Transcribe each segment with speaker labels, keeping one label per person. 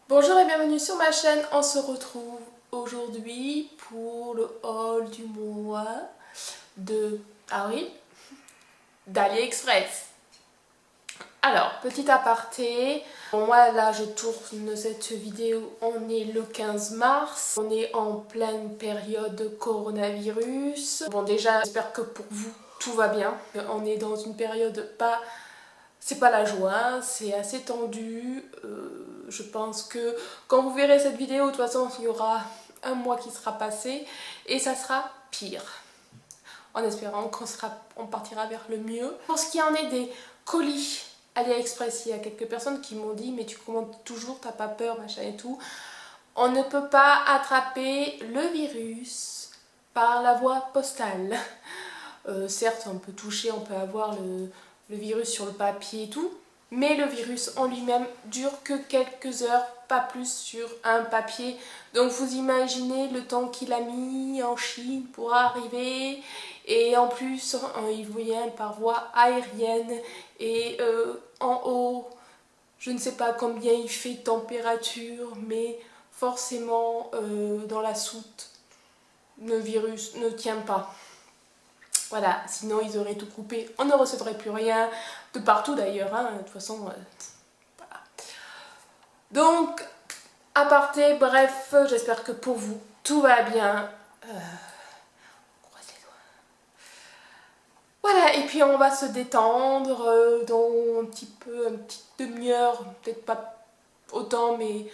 Speaker 1: Bonjour et bienvenue sur ma chaîne. On se retrouve aujourd'hui pour le haul du mois de avril d'AliExpress. Alors, petit aparté, moi là je tourne cette vidéo, on est le 15 mars, on est en pleine période de coronavirus. Bon, déjà j'espère que pour vous tout va bien, on est dans une période c'est pas la joie, hein, c'est assez tendu. Je pense que quand vous verrez cette vidéo, de toute façon il y aura un mois qui sera passé et ça sera pire. En espérant qu'on partira vers le mieux. Pour ce qui en est des colis AliExpress, il y a quelques personnes qui m'ont dit mais tu commandes toujours, t'as pas peur, machin et tout. On ne peut pas attraper le virus par la voie postale. Certes, on peut toucher, on peut avoir le virus sur le papier et tout, mais le virus en lui-même dure que quelques heures, pas plus sur un papier. Donc vous imaginez le temps qu'il a mis en Chine pour arriver, et en plus il vient par voie aérienne, et en haut, je ne sais pas combien il fait température, mais forcément dans la soute, le virus ne tient pas. Voilà, sinon ils auraient tout coupé, on ne recevrait plus rien, de partout d'ailleurs, hein, de toute façon, voilà. Donc, aparté, bref, j'espère que pour vous, tout va bien. Croise les doigts. Voilà, et puis on va se détendre dans une petite demi-heure, peut-être pas autant, mais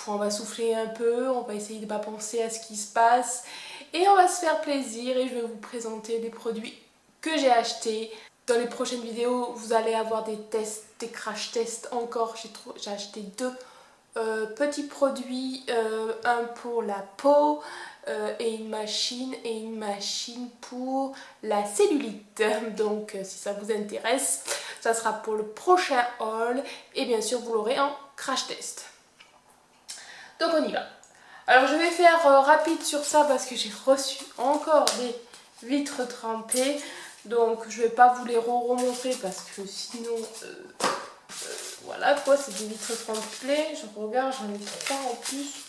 Speaker 1: on va souffler un peu, on va essayer de ne pas penser à ce qui se passe et on va se faire plaisir, et je vais vous présenter des produits que j'ai achetés. Dans les prochaines vidéos, vous allez avoir des tests, des crash tests encore. J'ai acheté deux petits produits, un pour la peau et une machine pour la cellulite. Donc si ça vous intéresse, ça sera pour le prochain haul et bien sûr vous l'aurez en crash test. Donc on y va. Alors je vais faire rapide sur ça parce que j'ai reçu encore des vitres trempées. Donc je vais pas vous les remontrer parce que sinon voilà quoi, c'est des vitres trempées. Je regarde, j'en ai 3 en plus.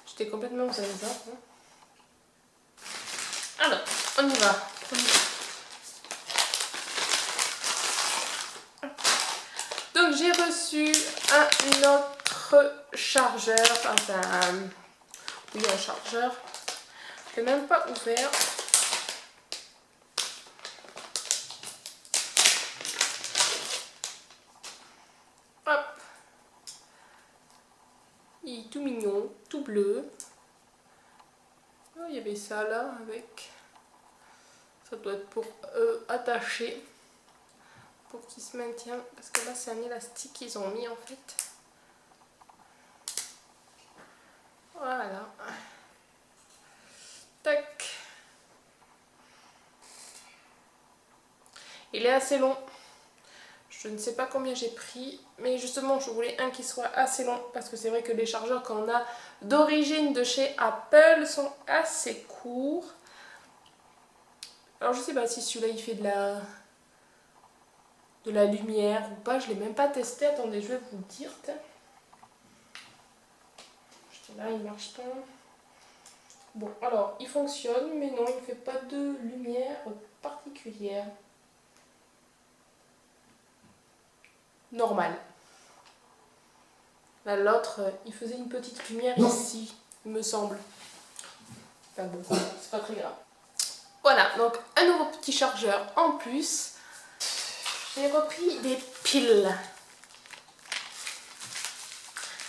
Speaker 1: J'étais complètement aux hasard. Hein. Alors on y va. Donc j'ai reçu un autre chargeur, oui un chargeur, je l'ai même pas ouvert. Hop, il est tout mignon, tout bleu. Oh, il y avait ça là avec, ça doit être pour attacher, pour qu'il se maintienne, parce que là c'est un élastique qu'ils ont mis en fait. Voilà. Tac. Il est assez long. Je ne sais pas combien j'ai pris, mais justement je voulais un qui soit assez long parce que c'est vrai que les chargeurs qu'on a d'origine de chez Apple sont assez courts. Alors je sais pas si celui-là il fait de la lumière ou pas, je l'ai même pas testé. Attendez, je vais vous le dire. Là il marche pas. Bon alors il fonctionne mais non, il ne fait pas de lumière particulière. Normal. Là l'autre il faisait une petite lumière ici, il me semble. Enfin bon, c'est pas très grave. Voilà, donc un nouveau petit chargeur en plus. J'ai repris des piles.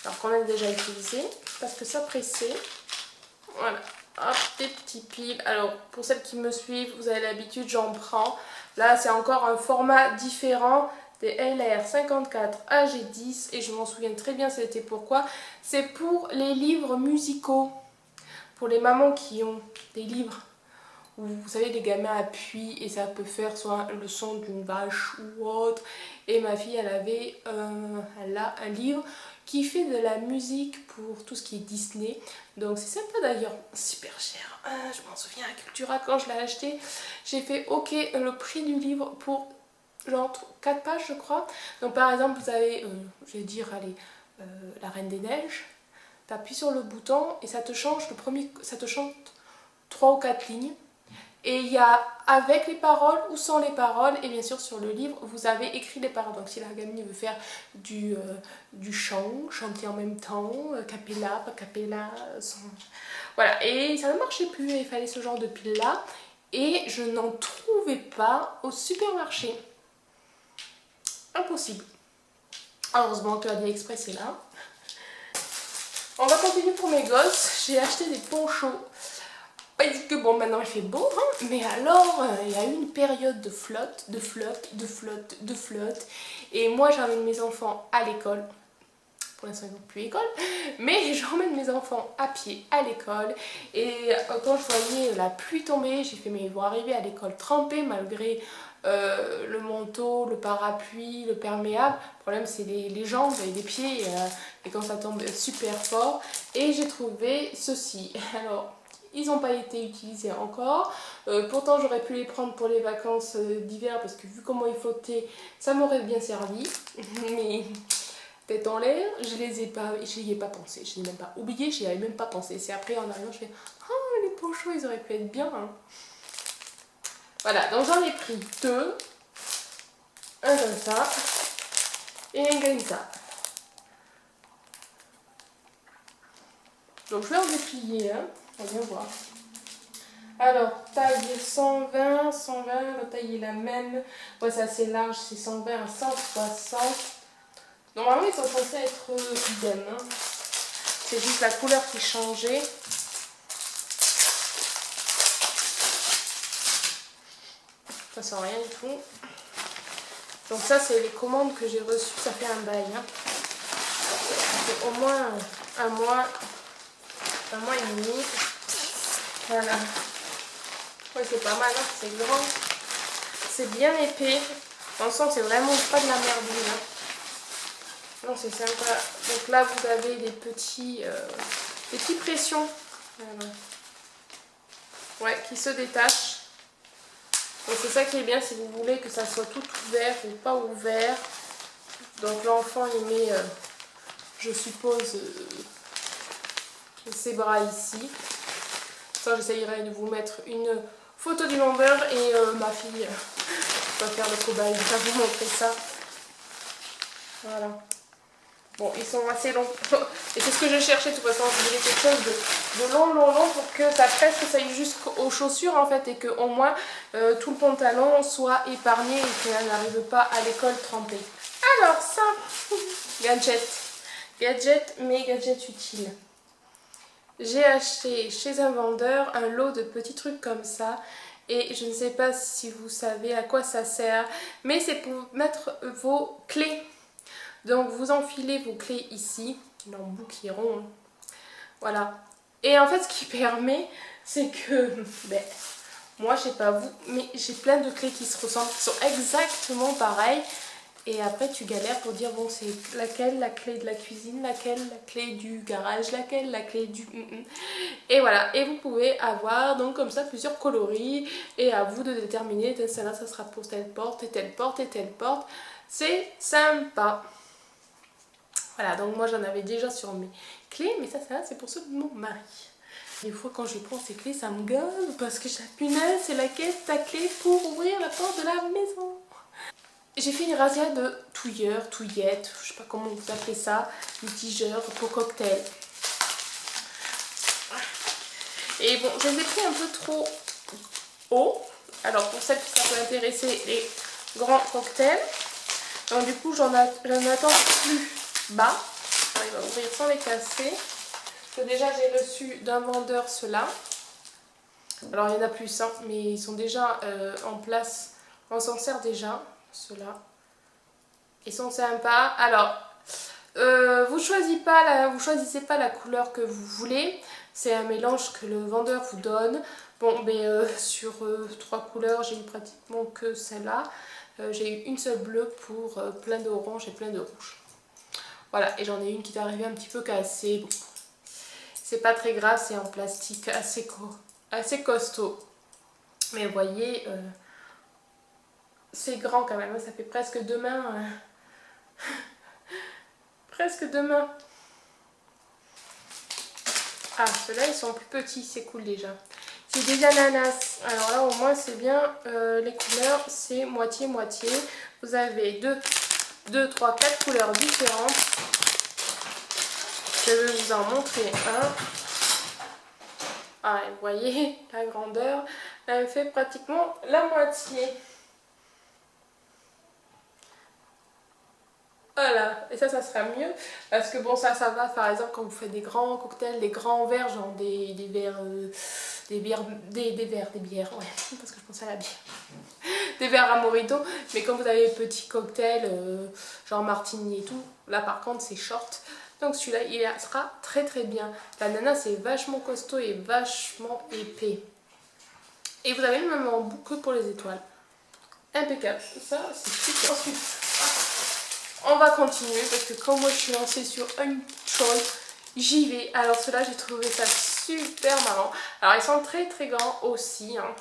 Speaker 1: Alors qu'on a déjà utilisé parce que ça pressait. Voilà, hop, des petits piles. Alors pour celles qui me suivent, vous avez l'habitude, j'en prends. Là c'est encore un format différent, des LR54 AG10, et je m'en souviens très bien, c'était pourquoi. C'est pour les livres musicaux, pour les mamans qui ont des livres où vous savez les gamins appuient et ça peut faire soit le son d'une vache ou autre. Et ma fille elle a un livre qui fait de la musique pour tout ce qui est Disney. Donc c'est sympa d'ailleurs, super cher. Je m'en souviens à Cultura quand je l'ai acheté, j'ai fait ok le prix du livre pour genre 4 pages je crois. Donc par exemple vous avez, je vais dire allez, La Reine des Neiges, tu appuies sur le bouton et ça te change le premier, ça te chante 3 ou 4 lignes. Et il y a avec les paroles ou sans les paroles, et bien sûr sur le livre vous avez écrit les paroles. Donc si la gamine veut faire du chant, chanter en même temps, cappella, pas cappella, sans... voilà. Et ça ne marchait plus, il fallait ce genre de pile là. Et je n'en trouvais pas au supermarché. Impossible. Heureusement que AliExpress est là. On va continuer pour mes gosses. J'ai acheté des ponchos. Parce que bon, maintenant il fait beau, hein, mais alors il y a eu une période de flotte, de flotte, de flotte, de flotte. Et moi j'emmène mes enfants à l'école. Pour l'instant ils n'ont plus école, mais j'emmène mes enfants à pied à l'école. Et quand je voyais la pluie tomber, j'ai fait mais ils vont arriver à l'école trempés malgré le manteau, le parapluie, le perméable. Le problème c'est les jambes et les pieds et quand ça tombe super fort. Et j'ai trouvé ceci. Alors ils n'ont pas été utilisés encore. Pourtant j'aurais pu les prendre pour les vacances d'hiver parce que vu comment ils flottaient, ça m'aurait bien servi. Mais tête en l'air, je n'y ai pas pensé. Je n'ai même pas oublié, je n'y avais même pas pensé. C'est après en arrivant, je fais oh les ponchos, ils auraient pu être bien. Hein. Voilà, donc j'en ai pris deux. Un comme ça et un comme ça. Donc je vais en déplier, hein. On va bien voir. Alors, taille 120, 120, la taille est la même. Ouais, c'est assez large, c'est 120 à 160. Normalement, ils sont censés être idem. Hein. C'est juste la couleur qui changeait. Ça sent rien du tout. Donc ça, c'est les commandes que j'ai reçues. Ça fait un bail. Hein. Ça fait au moins un mois et demi. Voilà. Ouais, c'est pas mal, hein. C'est grand. C'est bien épais. On sent que c'est vraiment pas de la merdouille. Hein. Non, c'est sympa. Donc là, vous avez des petits pressions. Voilà. Ouais, qui se détachent. Donc c'est ça qui est bien si vous voulez que ça soit tout ouvert ou pas ouvert. Donc l'enfant, il met, je suppose, ses bras ici. Ça, j'essayerai de vous mettre une photo du vendeur et ma fille va faire le cobaye. Je vais vous montrer ça. Voilà. Bon, ils sont assez longs. Et c'est ce que je cherchais de toute façon. Je voulais quelque chose de long pour que ça presse, que ça aille jusqu'aux chaussures en fait. Et que au moins tout le pantalon soit épargné et qu'elle n'arrive pas à l'école trempée. Alors ça, gadget. Gadget, mais gadget utile. J'ai acheté chez un vendeur un lot de petits trucs comme ça. Et je ne sais pas si vous savez à quoi ça sert. Mais c'est pour mettre vos clés. Donc vous enfilez vos clés ici, l'embout qui est rond, hein. Voilà. Et en fait ce qui permet, c'est que, moi je sais pas vous, mais j'ai plein de clés qui se ressemblent, qui sont exactement pareilles. Et après tu galères pour dire bon c'est laquelle la clé de la cuisine, laquelle la clé du garage, laquelle la clé du... Et voilà, et vous pouvez avoir donc comme ça plusieurs coloris et à vous de déterminer, celle-là ça sera pour telle porte et telle porte et telle porte. C'est sympa. Voilà, donc moi j'en avais déjà sur mes clés, mais ça c'est pour ceux de mon mari. Des fois quand je prends ces clés, ça me gave parce que la punaise, c'est laquelle ta clé pour ouvrir la porte de la maison. J'ai fait une razzia de touilleurs, touillettes, je sais pas comment vous appelez ça, mitigeurs pour cocktail. Et bon, je les ai pris un peu trop haut. Alors pour celles qui ça peut intéresser, les grands cocktails. Donc du coup j'en attends plus bas. Alors, il va ouvrir sans les casser. Parce que déjà j'ai reçu d'un vendeur ceux-là. Alors il y en a plus, hein, mais ils sont déjà en place. On s'en sert déjà, ceux-là. Ils sont sympas. Alors, vous choisissez pas la couleur que vous voulez. C'est un mélange que le vendeur vous donne. Bon, mais sur 3 couleurs, j'ai eu pratiquement que celle-là. J'ai eu une seule bleue pour plein d'orange et plein de rouge. Voilà, et j'en ai une qui est arrivée un petit peu cassée. Bon, c'est pas très grave, c'est en plastique assez costaud. Mais vous voyez, c'est grand quand même, ça fait presque 2 mains. Presque 2 mains. Ah, ceux-là ils sont plus petits, c'est cool déjà. C'est des ananas. Alors là au moins c'est bien, les couleurs c'est moitié-moitié. Vous avez 2, 3, 4 couleurs différentes. Je vais vous en montrer un. Ah, vous voyez la grandeur, elle fait pratiquement la moitié. Voilà, et ça sera mieux parce que bon, ça va par exemple quand vous faites des grands cocktails, des grands verres, genre des bières, ouais, parce que je pensais à la bière, des verres à mojito, mais quand vous avez des petits cocktails, genre martini et tout, là par contre c'est short, donc celui-là il sera très très bien. L'ananas c'est vachement costaud et vachement épais. Et vous avez le même embout que pour les étoiles. Impeccable, ça c'est super. Ensuite, on va continuer parce que comme moi je suis lancée sur une chose, j'y vais. Alors ceux-là j'ai trouvé ça super marrant. Alors ils sont très très grands aussi. Hein.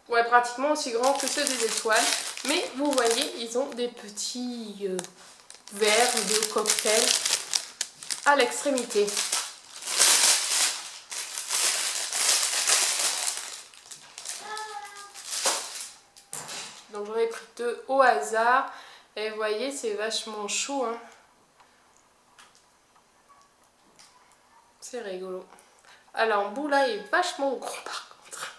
Speaker 1: Ouais, pratiquement aussi grands que ceux des étoiles. Mais vous voyez, ils ont des petits verres de cocktail à l'extrémité. Donc j'en ai pris 2 au hasard. Et vous voyez, c'est vachement chaud. Hein. C'est rigolo. Alors, l'embout là est vachement gros par contre.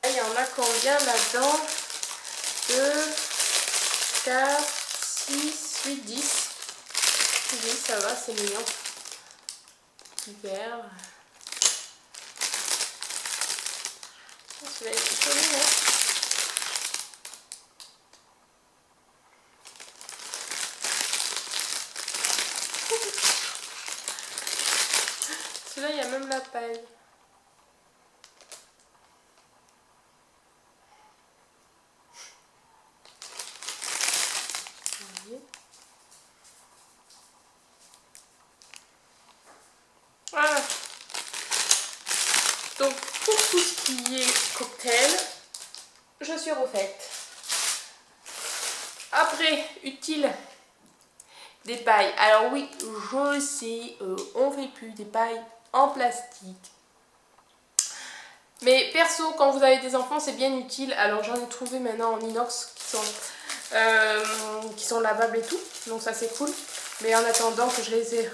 Speaker 1: Il y en a combien là-dedans? 2, 4, 6, 8, 10. 10, ça va, c'est mignon. Petit verre. Celui-là est joli, hein. Celui-là, il y a même la paille. Voilà. Donc, pour tout ce qui est cocktail, je suis refaite. Après, utile, des pailles. Alors oui, je sais, on fait plus des pailles en plastique. Mais perso, quand vous avez des enfants, c'est bien utile. Alors j'en ai trouvé maintenant en inox qui sont lavables et tout. Donc ça c'est cool. Mais en attendant que j'ai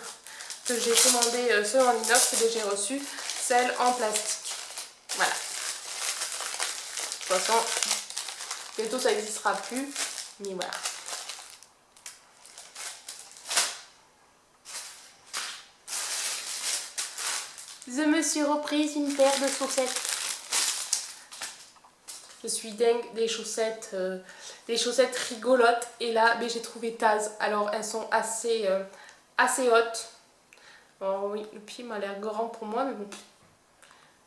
Speaker 1: commandé ceux en inox et que j'ai reçu celles en plastique. Voilà. De toute façon, bientôt ça n'existera plus. Mais voilà. Je me suis reprise une paire de chaussettes. Je suis dingue des chaussettes rigolotes. Et là, j'ai trouvé Taz. Alors, elles sont assez hautes. Alors oui, le pied m'a l'air grand pour moi, mais bon.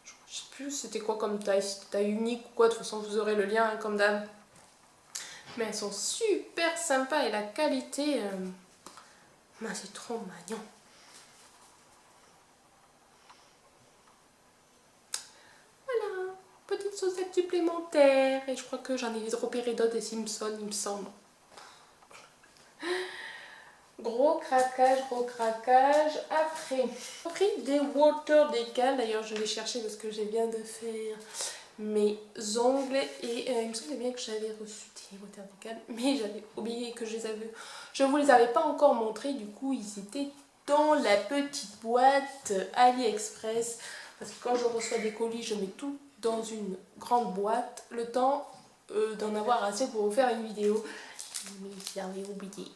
Speaker 1: Je sais plus c'était quoi comme taille. Si c'était taille unique ou quoi. De toute façon, vous aurez le lien hein, comme d'hab. Mais elles sont super sympas et la qualité, c'est trop mignon. Petite chaussette supplémentaire et je crois que j'en ai repéré d'autres des Simpsons il me semble. Gros craquage. Après, j'ai pris des water decals. D'ailleurs je vais chercher parce que je viens de faire mes ongles et il me semblait bien que j'avais reçu des water decals mais j'avais oublié que je vous les avais pas encore montrés. Du coup ils étaient dans la petite boîte AliExpress parce que quand je reçois des colis je mets tout dans une grande boîte, le temps d'en avoir assez pour vous faire une vidéo, mais j'avais oublié.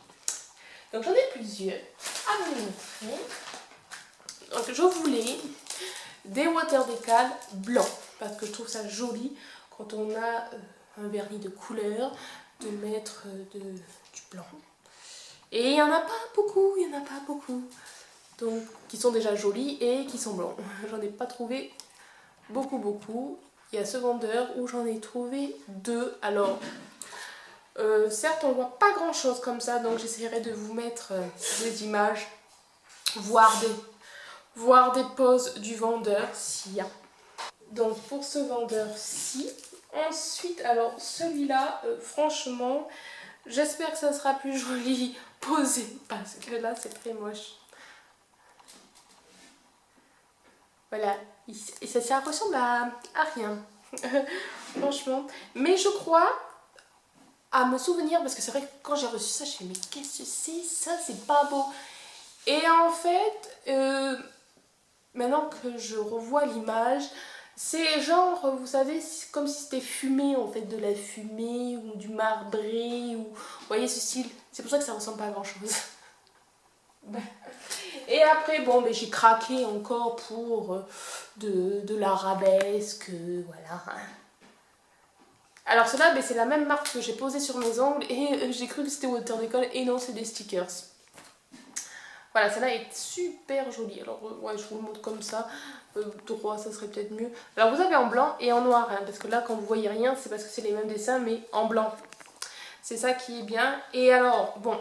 Speaker 1: Donc j'en ai plusieurs à vous montrer. Donc je voulais des water decals blancs, parce que je trouve ça joli quand on a un vernis de couleur, de mettre du blanc. Et il n'y en a pas beaucoup, donc qui sont déjà jolis et qui sont blancs. J'en ai pas trouvé beaucoup. Il y a ce vendeur où j'en ai trouvé 2. Alors certes on voit pas grand chose comme ça, donc j'essaierai de vous mettre des images, voir des poses du vendeur s'il y a. Donc pour ce vendeur-ci. Ensuite, alors celui-là, franchement, j'espère que ça sera plus joli posé parce que là c'est très moche. Voilà, et ça ressemble à rien, franchement. Mais je crois à me souvenir, parce que c'est vrai que quand j'ai reçu ça, je me suis dit mais qu'est-ce que c'est ça, c'est pas beau. Et en fait, maintenant que je revois l'image, c'est genre, vous savez, comme si c'était fumé en fait, de la fumée ou du marbré, ou vous voyez ce style. C'est pour ça que ça ressemble pas à grand chose. Et après, bon, mais j'ai craqué encore pour de l'arabesque, voilà. Alors cela, c'est la même marque que j'ai posée sur mes ongles et j'ai cru que c'était Water Decol et non, c'est des stickers. Voilà, celle-là est super jolie. Alors ouais, je vous le montre comme ça. Droit, ça serait peut-être mieux. Alors vous avez en blanc et en noir, hein, parce que là quand vous voyez rien, c'est parce que c'est les mêmes dessins mais en blanc. C'est ça qui est bien. Et alors, bon,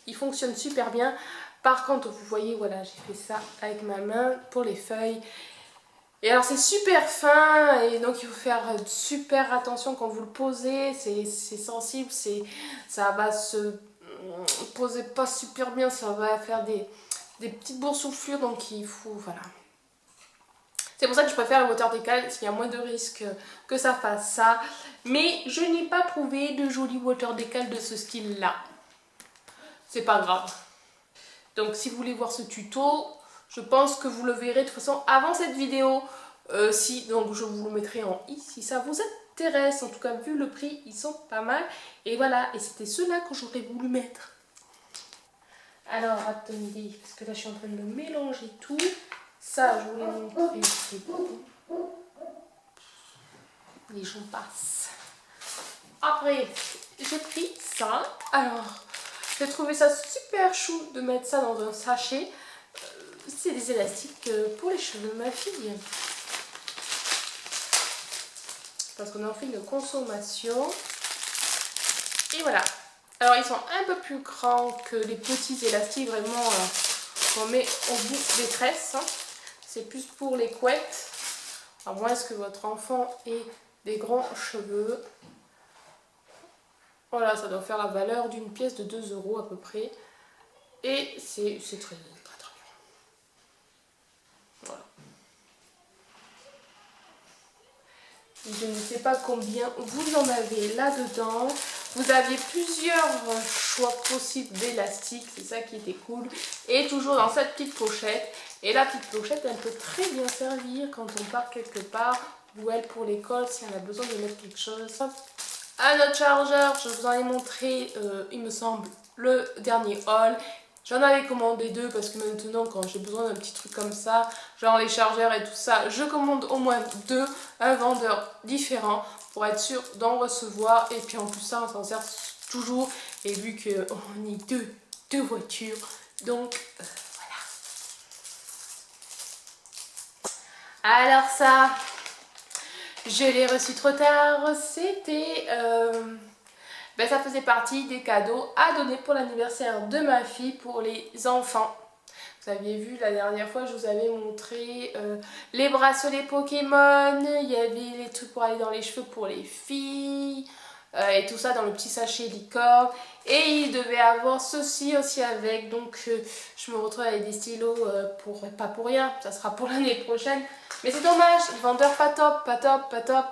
Speaker 1: il fonctionne super bien. Par contre, vous voyez, voilà, j'ai fait ça avec ma main pour les feuilles. Et alors c'est super fin et donc il faut faire super attention quand vous le posez. C'est sensible, ça va se poser pas super bien, ça va faire des petites boursouflures, donc il faut, voilà. C'est pour ça que je préfère le Water Decol, parce qu'il y a moins de risques que ça fasse ça. Mais je n'ai pas trouvé de joli Water Decol de ce style-là. C'est pas grave. Donc si vous voulez voir ce tuto, je pense que vous le verrez de toute façon avant cette vidéo. Donc je vous le mettrai en i si ça vous intéresse. En tout cas, vu le prix, ils sont pas mal. Et voilà, et c'était ceux-là que j'aurais voulu mettre. Alors attendez, parce que là je suis en train de mélanger tout. Ça, je voulais montrer. Les gens passent. Après, j'ai pris ça. Alors, j'ai trouvé ça super chou de mettre ça dans un sachet. C'est des élastiques pour les cheveux de ma fille. Parce qu'on en fait une consommation. Et voilà. Alors, ils sont un peu plus grands que les petits élastiques vraiment qu'on met au bout des tresses. Hein. C'est plus pour les couettes. À moins que votre enfant ait des grands cheveux. Voilà, ça doit faire la valeur d'une pièce de 2 € à peu près. Et c'est très, très bien. Voilà. Je ne sais pas combien vous en avez là-dedans. Vous aviez plusieurs choix possibles d'élastiques, c'est ça qui était cool. Et toujours dans cette petite pochette. Et la petite pochette, elle peut très bien servir quand on part quelque part. Ou elle pour l'école, si on a besoin de mettre quelque chose. À notre chargeur, je vous en ai montré, il me semble, le dernier haul. J'en avais commandé 2 parce que maintenant quand j'ai besoin d'un petit truc comme ça, genre les chargeurs et tout ça, je commande au moins 2, un vendeur différent pour être sûr d'en recevoir. Et puis en plus ça, on s'en sert toujours. Et vu qu'on est deux voitures, donc voilà. Alors ça, je l'ai reçu trop tard, c'était... ça faisait partie des cadeaux à donner pour l'anniversaire de ma fille pour les enfants. Vous aviez vu la dernière fois, je vous avais montré les bracelets Pokémon, il y avait les trucs pour aller dans les cheveux pour les filles, et tout ça dans le petit sachet licorne. Et il devait avoir ceci aussi avec, donc je me retrouve avec des stylos pas pour rien, ça sera pour l'année prochaine. Mais c'est dommage, le vendeur pas top,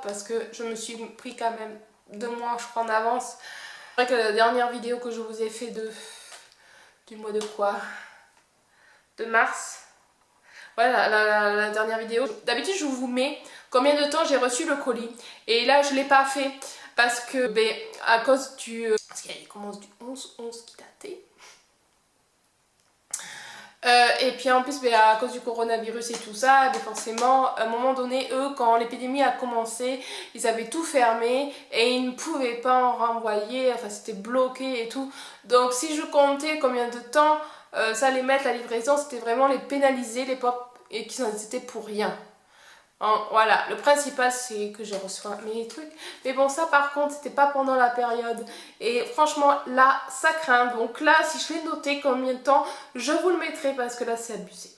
Speaker 1: parce que je me suis pris quand même 2 mois je crois en avance. C'est vrai que la dernière vidéo que je vous ai fait du mois de quoi? De mars. Voilà la dernière vidéo. D'habitude je vous mets combien de temps j'ai reçu le colis. Et là je l'ai pas fait parce que à cause du... parce qu'il commence du 11-11 qui datait. Et puis en plus à cause du coronavirus et tout ça, forcément à un moment donné eux quand l'épidémie a commencé ils avaient tout fermé et ils ne pouvaient pas en renvoyer, enfin c'était bloqué et tout. Donc si je comptais combien de temps ça allait mettre la livraison, c'était vraiment les pénaliser les pauvres et qu'ils en étaient pour rien. Voilà, le principal c'est que je reçois mes trucs. Mais bon, ça par contre, c'était pas pendant la période. Et franchement, là, ça craint. Donc là, si je l'ai noté combien de temps, je vous le mettrai parce que là, c'est abusé.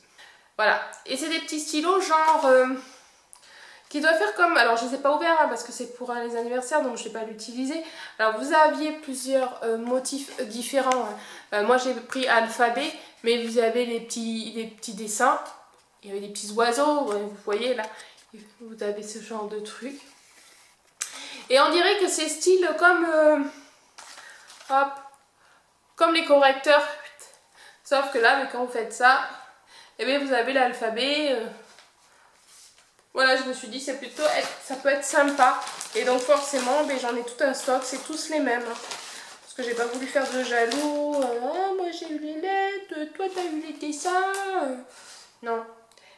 Speaker 1: Voilà. Et c'est des petits stylos genre... qui doivent faire comme... Alors, je ne les ai pas ouverts hein, parce que c'est pour les anniversaires, donc je ne vais pas l'utiliser. Alors, vous aviez plusieurs motifs différents. Hein. Moi, j'ai pris alphabet, mais vous avez les petits dessins. Il y avait des petits oiseaux, vous voyez là. Vous avez ce genre de truc. Et on dirait que c'est style comme... hop, comme les correcteurs. Sauf que là, mais quand vous faites ça, eh bien, vous avez l'alphabet... Voilà, je me suis dit, ça peut être sympa. Et donc forcément, ben, j'en ai tout un stock, c'est tous les mêmes. Hein. Parce que j'ai pas voulu faire de jaloux. Ah, moi j'ai eu les lettres, toi t'as eu les dessins. Non.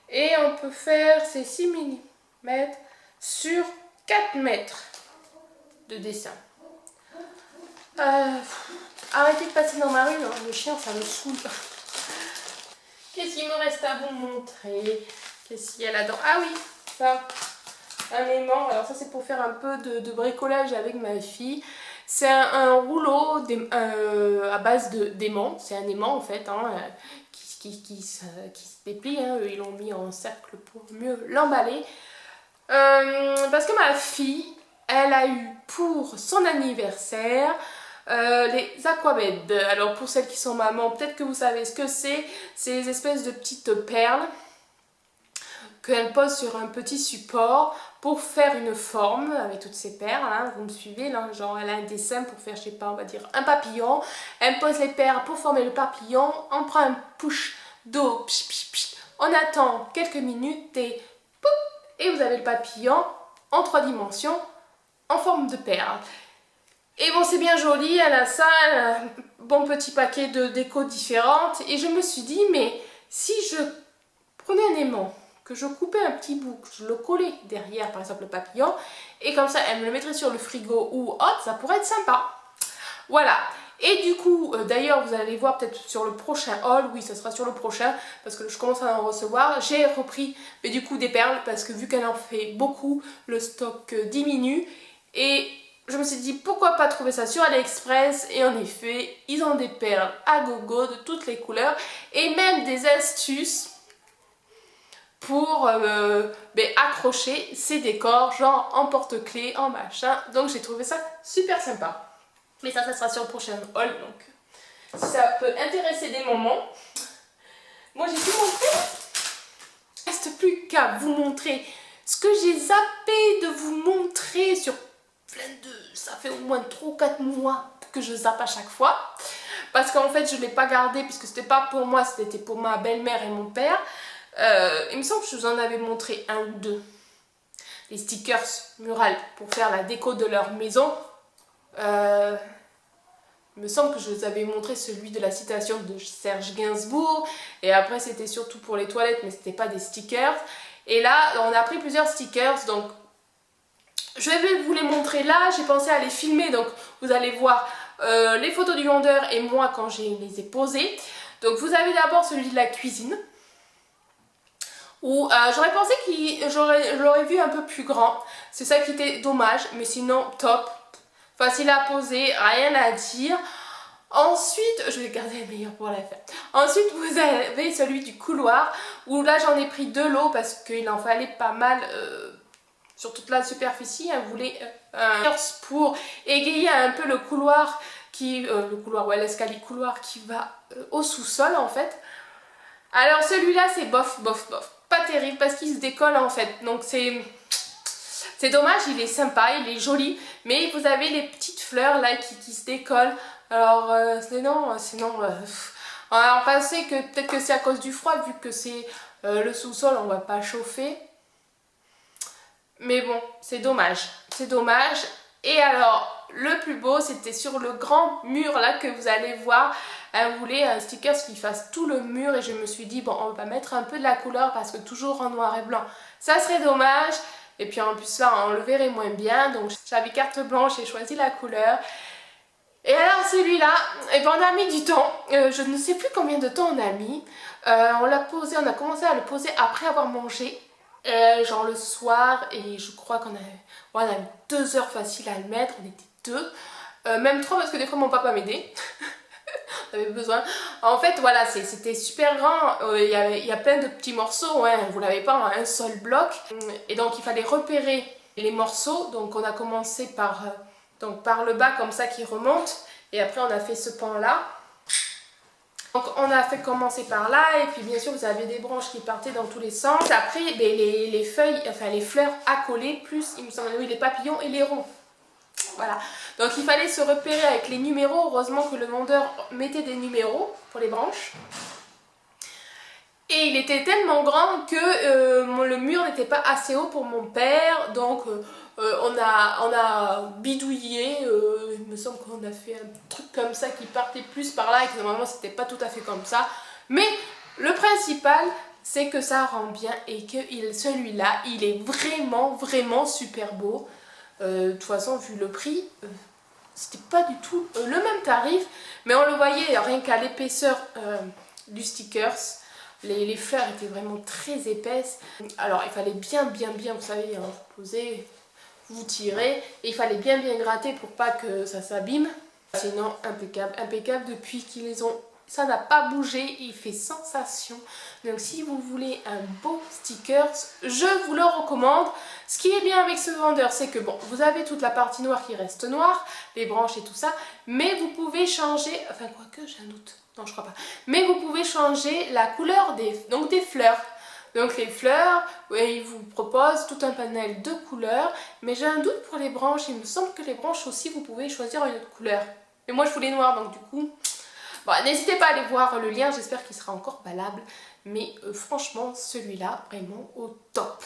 Speaker 1: Et on peut faire ces 6 mm sur 4 mètres de dessin. Arrêtez de passer dans ma rue, hein. Le chien ça me saoule. Qu'est-ce qu'il me reste à vous montrer? Qu'est-ce qu'il y a là-dedans? Ah oui, ça, un aimant. Alors ça c'est pour faire un peu de bricolage avec ma fille. C'est un rouleau à base d'aimant. C'est un aimant en fait hein, qui se déplie. Hein. Eux, ils l'ont mis en cercle pour mieux l'emballer. Parce que ma fille, elle a eu pour son anniversaire les aquabeds. Alors pour celles qui sont mamans, peut-être que vous savez ce que c'est. C'est les espèces de petites perles qu'elle pose sur un petit support pour faire une forme avec toutes ces perles, hein, vous me suivez, là, genre elle a un dessin pour faire, je sais pas, on va dire un papillon, elle pose les perles pour former le papillon, on prend un push d'eau, on attend quelques minutes et pouf, et vous avez le papillon en 3 dimensions en forme de perle. Et bon, c'est bien joli, elle a ça, elle a un bon petit paquet de déco différentes et je me suis dit, mais si je prenais un aimant, que je coupais un petit bout, que je le collais derrière par exemple le papillon et comme ça elle me le mettrait sur le frigo ou autre, ça pourrait être sympa. Voilà. Et du coup, d'ailleurs vous allez voir peut-être sur le prochain haul, oui ça sera sur le prochain parce que je commence à en recevoir, j'ai repris mais du coup des perles parce que vu qu'elle en fait beaucoup, le stock diminue et je me suis dit pourquoi pas trouver ça sur AliExpress et en effet ils ont des perles à gogo de toutes les couleurs et même des astuces pour accrocher ces décors, genre en porte-clés, en machin. Donc j'ai trouvé ça super sympa. Mais ça sera sur le prochain haul, donc si ça peut intéresser des moments. Moi j'ai tout montré. Il ne reste plus qu'à vous montrer ce que j'ai zappé de vous montrer sur plein de... Ça fait au moins 3 ou 4 mois que je zappe à chaque fois. Parce qu'en fait je ne l'ai pas gardé puisque c'était pas pour moi, c'était pour ma belle-mère et mon père. Il me semble que je vous en avais montré un ou deux. Les stickers murales pour faire la déco de leur maison. Il me semble que je vous avais montré celui de la citation de Serge Gainsbourg. Et après c'était surtout pour les toilettes mais c'était pas des stickers. Et là on a pris plusieurs stickers donc je vais vous les montrer là. J'ai pensé à les filmer donc vous allez voir les photos du vendeur et moi quand je les ai posés. Donc vous avez d'abord celui de la cuisine. Où j'aurais pensé que je l'aurais vu un peu plus grand. C'est ça qui était dommage, mais sinon top. Facile à poser, rien à dire. Ensuite, je vais garder le meilleur pour la fin. Ensuite, vous avez celui du couloir, où là j'en ai pris 2 lots parce qu'il en fallait pas mal sur toute la superficie. Vous voulez un pour égayer un peu le couloir, l'escalier couloir qui va au sous-sol en fait. Alors celui-là c'est bof, bof, bof. Pas terrible parce qu'il se décolle en fait. Donc c'est dommage, il est sympa, il est joli. Mais vous avez les petites fleurs là qui se décollent. Alors sinon, on pensait que peut-être que c'est à cause du froid vu que c'est le sous-sol, on va pas chauffer. Mais bon, c'est dommage. C'est dommage. Et alors, le plus beau, c'était sur le grand mur là que vous allez voir. Elle voulait un sticker qui fasse tout le mur et je me suis dit, bon, on va mettre un peu de la couleur parce que toujours en noir et blanc, ça serait dommage. Et puis en plus là, on le verrait moins bien. Donc j'avais carte blanche et choisi la couleur. Et alors celui-là, eh ben, on a mis du temps. Je ne sais plus combien de temps on a mis. On l'a posé, on a commencé à le poser après avoir mangé. genre le soir, et je crois qu'on avait, ouais, on a eu 2 heures faciles à le mettre, on était deux, même 3 parce que des fois mon papa m'aidait. On avait besoin. En fait, voilà, c'était super grand. Il y a plein de petits morceaux, hein, vous l'avez pas en un seul bloc. Et donc, il fallait repérer les morceaux. Donc, on a commencé par le bas, comme ça, qui remonte. Et après, on a fait ce pan-là. Donc, on a fait commencer par là. Et puis, bien sûr, vous aviez des branches qui partaient dans tous les sens. Après, ben, les feuilles, enfin, les fleurs accolées, plus, il me semble, oui, les papillons et les ronds. Voilà, donc il fallait se repérer avec les numéros. Heureusement que le vendeur mettait des numéros pour les branches. Et il était tellement grand que le mur n'était pas assez haut pour mon père. Donc on a bidouillé. Il me semble qu'on a fait un truc comme ça qui partait plus par là et que normalement c'était pas tout à fait comme ça. Mais le principal, c'est que ça rend bien et que celui-là, il est vraiment super beau. De toute façon, vu le prix, c'était pas du tout le même tarif, mais on le voyait rien qu'à l'épaisseur du stickers. Les fleurs étaient vraiment très épaisses. Alors il fallait bien, vous savez, vous posez, vous tirez, et il fallait bien gratter pour pas que ça s'abîme. Sinon, impeccable depuis qu'ils les ont. Ça n'a pas bougé, il fait sensation. Donc si vous voulez un beau stickers, je vous le recommande. Ce qui est bien avec ce vendeur, c'est que bon, vous avez toute la partie noire qui reste noire, les branches et tout ça, mais vous pouvez changer, enfin quoique j'ai un doute, non je crois pas, mais vous pouvez changer la couleur des fleurs. Donc les fleurs, ouais, il vous propose tout un panel de couleurs, mais j'ai un doute pour les branches, il me semble que les branches aussi vous pouvez choisir une autre couleur. Mais moi je voulais noir, donc du coup... Bon, n'hésitez pas à aller voir le lien, j'espère qu'il sera encore valable. Mais franchement, celui-là, vraiment au top.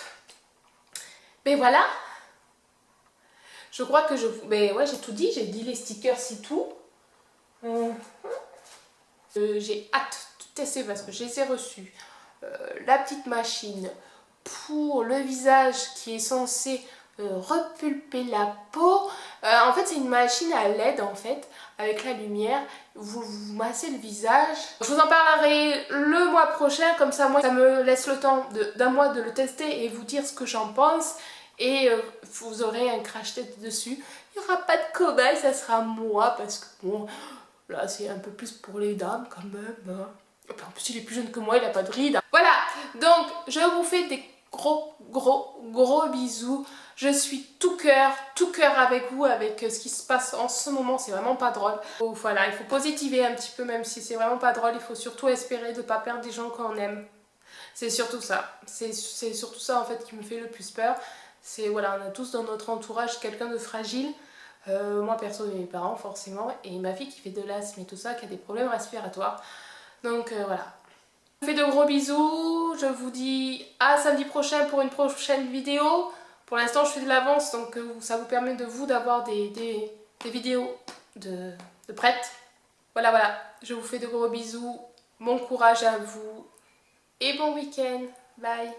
Speaker 1: Mais voilà. Je crois que mais ouais, j'ai tout dit, j'ai dit les stickers, c'est tout. J'ai hâte de tester parce que je les ai reçus. La petite machine pour le visage qui est censé repulper la peau. En fait, c'est une machine à LED en fait, avec la lumière. Vous massez le visage. Je vous en parlerai le mois prochain, comme ça moi ça me laisse le temps d'un mois de le tester et vous dire ce que j'en pense. Et vous aurez un crash test dessus. Il n'y aura pas de cobaye, ça sera moi parce que bon, là c'est un peu plus pour les dames quand même. Hein. En plus il est plus jeune que moi, il n'a pas de rides. Voilà, donc je vous fais des gros bisous. Je suis tout cœur avec vous, avec ce qui se passe en ce moment, c'est vraiment pas drôle. Donc, voilà, il faut positiver un petit peu, même si c'est vraiment pas drôle, il faut surtout espérer de ne pas perdre des gens qu'on aime. C'est surtout ça, c'est surtout ça en fait qui me fait le plus peur. C'est voilà, on a tous dans notre entourage quelqu'un de fragile. Moi perso, mes parents forcément, et ma fille qui fait de l'asthme et tout ça, qui a des problèmes respiratoires. Donc voilà. Je vous fais de gros bisous, je vous dis à samedi prochain pour une prochaine vidéo. Pour l'instant je fais de l'avance, donc ça vous permet de vous d'avoir des vidéos de prêtes. Voilà, je vous fais de gros bisous, bon courage à vous et bon week-end, bye.